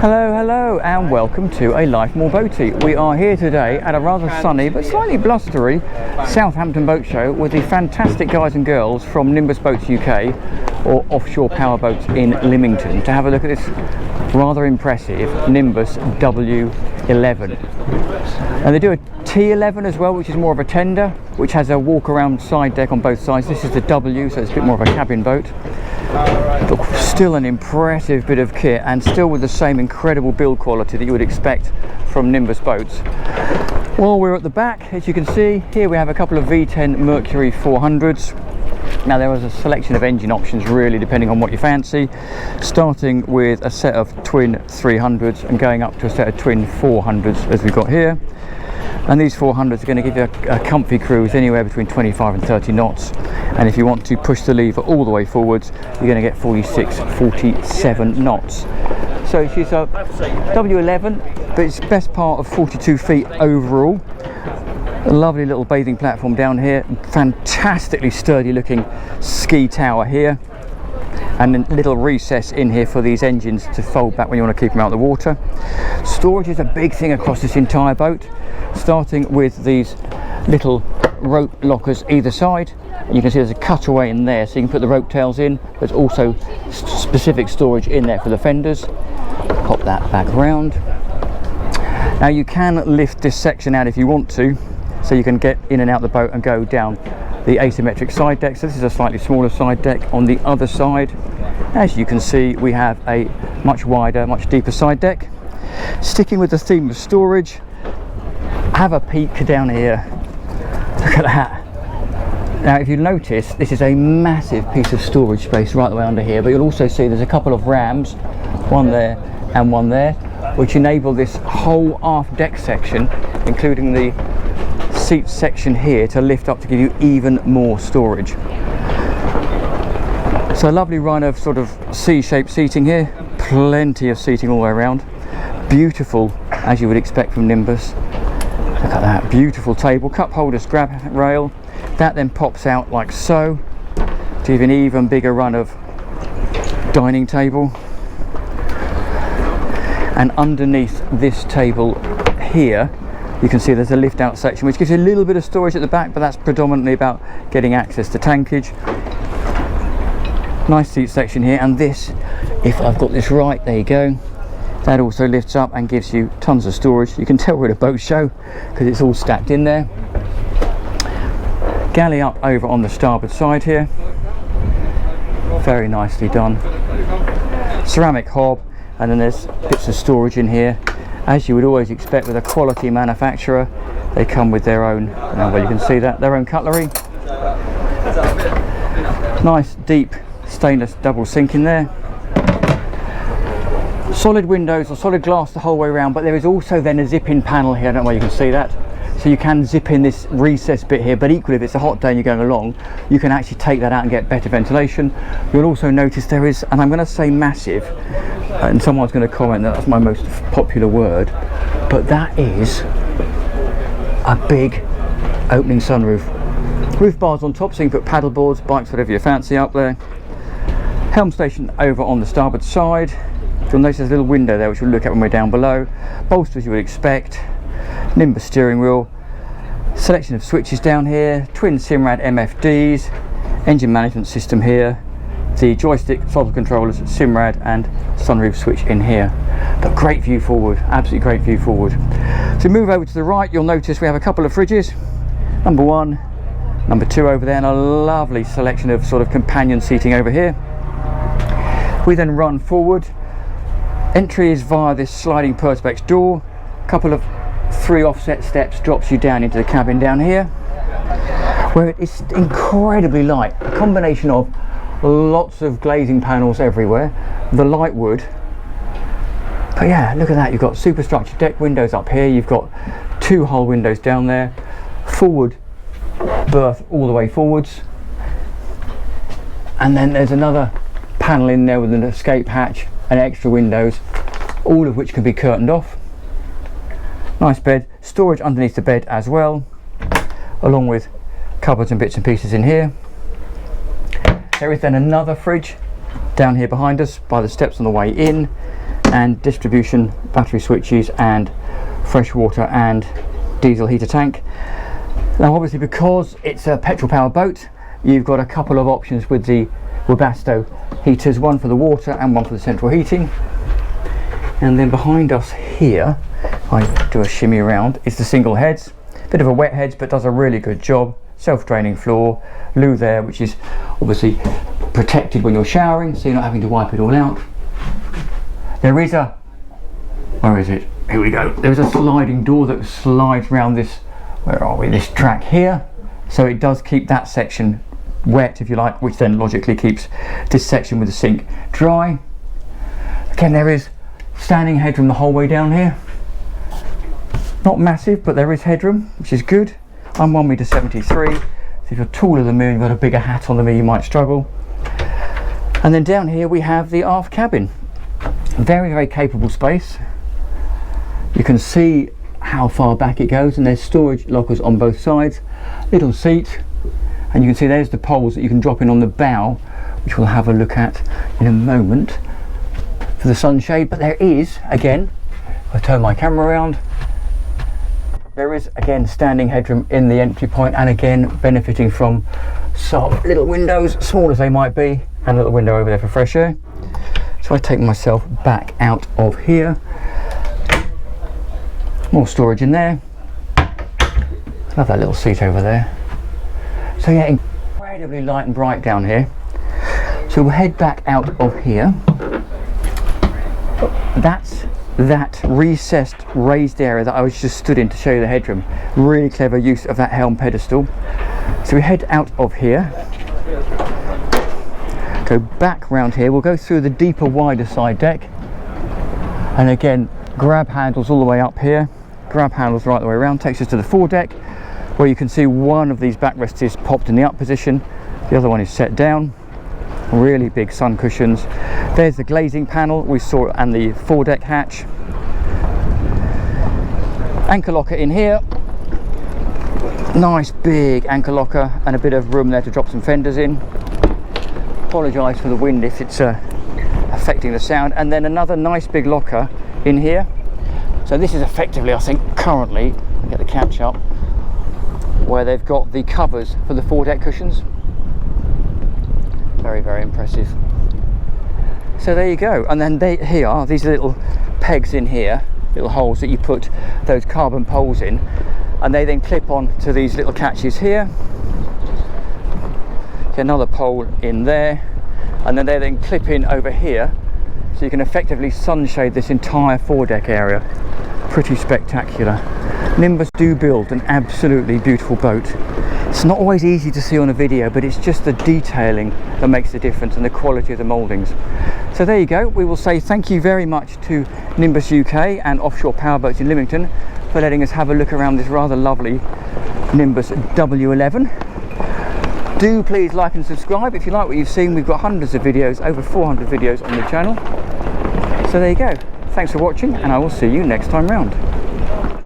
Hello and welcome to A Life More Boaty. We are here today at a rather sunny but slightly blustery Southampton boat show with the fantastic guys and girls from Nimbus Boats UK, or Offshore Powerboats in Lymington, to have a look at this rather impressive Nimbus W11. And they do a T11 as well, which is more of a tender, which has a walk around side deck on both sides. This is the W, so it's a bit more of a cabin boat. But still an impressive bit of kit, and still with the same incredible build quality that you would expect from Nimbus boats. While we're at the back, as you can see, here we have a couple of V10 Mercury 400s. Now there was a selection of engine options really depending on what you fancy, starting with a set of twin 300s and going up to a set of twin 400s as we've got here. And these 400s are going to give you a comfy cruise anywhere between 25 and 30 knots. And if you want to push the lever all the way forwards, you're going to get 46, 47 knots. So she's a W11, but it's best part of 42 feet overall. A lovely little bathing platform down here, fantastically sturdy looking ski tower here, and a little recess in here for these engines to fold back when you want to keep them out of the water. Storage is a big thing across this entire boat, starting with these little rope lockers either side. You can see there's a cutaway in there, so you can put the rope tails in. There's also specific storage in there for the fenders. Pop that back around. Now you can lift this section out if you want to, so you can get in and out the boat and go down the asymmetric side deck. So this is a slightly smaller side deck. On the other side, as you can see, we have a much wider, much deeper side deck. Sticking with the theme of storage, have a peek down here. Look at that. Now if you notice, this is a massive piece of storage space right the way under here, but you'll also see there's a couple of rams, one there and one there, which enable this whole aft deck section, including the seat section here, to lift up to give you even more storage. So a lovely run of sort of C-shaped seating here, plenty of seating all the way around, beautiful as you would expect from Nimbus. Look at that, beautiful table, cup holders, grab rail, that then pops out like so to give an even bigger run of dining table. And underneath this table here, you can see there's a lift out section which gives you a little bit of storage at the back, but that's predominantly about getting access to tankage. Nice seat section here, and this, if I've got this right, there you go, that also lifts up and gives you tons of storage. You can tell we're at a boat show because it's all stacked in there. Galley up over on the starboard side here, very nicely done. Ceramic hob, and then there's bits of storage in here. As you would always expect with a quality manufacturer, they come with their own, well, you can see that, their own cutlery. Nice deep stainless double sink in there. Solid windows or solid glass the whole way around, but there is also then a zip-in panel here. I don't know why you can see that. So you can zip in this recess bit here, but equally if it's a hot day and you're going along, you can actually take that out and get better ventilation. You'll also notice there is, and I'm going to say massive, and someone's going to comment that that's my most popular word, but that is a big opening sunroof. Roof bars on top, so you can put paddle boards, bikes, whatever you fancy up there. Helm station over on the starboard side. You'll notice there's a little window there which we'll look at when we're down below. Bolsters you would expect. Nimbus steering wheel. Selection of switches down here. Twin Simrad MFDs. Engine management system here. The joystick, throttle controllers, Simrad and sunroof switch in here. But great view forward, absolutely great view forward. So move over to the right, you'll notice we have a couple of fridges. Number 1, number 2 over there, and a lovely selection of sort of companion seating over here. We then run forward. Entry is via this sliding perspex door. A couple of 3 offset steps drops you down into the cabin down here, where it is incredibly light. A combination of lots of glazing panels everywhere, the light wood, but yeah, look at that. You've got superstructure deck windows up here, you've got 2 hull windows down there, forward berth all the way forwards, and then there's another panel in there with an escape hatch and extra windows, all of which can be curtained off. Nice bed, storage underneath the bed as well, along with cupboards and bits and pieces in here. There is then another fridge down here behind us by the steps on the way in. and distribution battery switches and fresh water and diesel heater tank. Now obviously, because it's a petrol powered boat, you've got a couple of options with the Webasto heaters, one for the water and one for the central heating. And then behind us here, if I do a shimmy around, is the single heads. Bit of a wet heads, but does a really good job. Self-draining floor, loo there, which is obviously protected when you're showering, so you're not having to wipe it all out. There is a, where is it? Here we go. There's a sliding door that slides around this, where are we, this track here. So it does keep that section wet, if you like, which then logically keeps this section with the sink dry. Again, there is standing headroom the whole way down here. Not massive, but there is headroom, which is good. I'm 1m73, so if you're taller than me and you've got a bigger hat on than me, you might struggle. And then down here we have the aft cabin. Very, very capable space. You can see how far back it goes, and there's storage lockers on both sides. Little seat, and you can see there's the poles that you can drop in on the bow, which we'll have a look at in a moment for the sunshade. But there is, again, if I turn my camera around, there is again standing headroom in the entry point, and again benefiting from some little windows, small as they might be, and a little window over there for fresh air. So I take myself back out of here. More storage in there. Love that little seat over there. So yeah, incredibly light and bright down here. So we'll head back out of here. That's that recessed raised area that I was just stood in to show you the headroom. Really clever use of that helm pedestal. So we head out of here, go back round here. We'll go through the deeper, wider side deck, and again grab handles all the way up here, grab handles right the way around. Takes us to the foredeck, where you can see one of these backrests is popped in the up position, the other one is set down. Really big sun cushions. There's the glazing panel we saw, and the foredeck hatch. Anchor locker in here. Nice big anchor locker, and a bit of room there to drop some fenders in. Apologise for the wind if it's affecting the sound. And then another nice big locker in here. So this is effectively, I think, currently, get the catch up, where they've got the covers for the foredeck cushions. Very, very impressive. So there you go. And then here are these little pegs in here, little holes that you put those carbon poles in, and they then clip on to these little catches here. Get another pole in there, and then they then clip in over here, so you can effectively sunshade this entire foredeck area. Pretty spectacular. Nimbus do build an absolutely beautiful boat. It's not always easy to see on a video, but it's just the detailing that makes the difference, and the quality of the mouldings. So there you go. We will say thank you very much to Nimbus UK and Offshore Powerboats in Lymington for letting us have a look around this rather lovely Nimbus W11. Do please like and subscribe if you like what you've seen. We've got hundreds of videos, over 400 videos on the channel. So there you go. Thanks for watching, and I will see you next time round.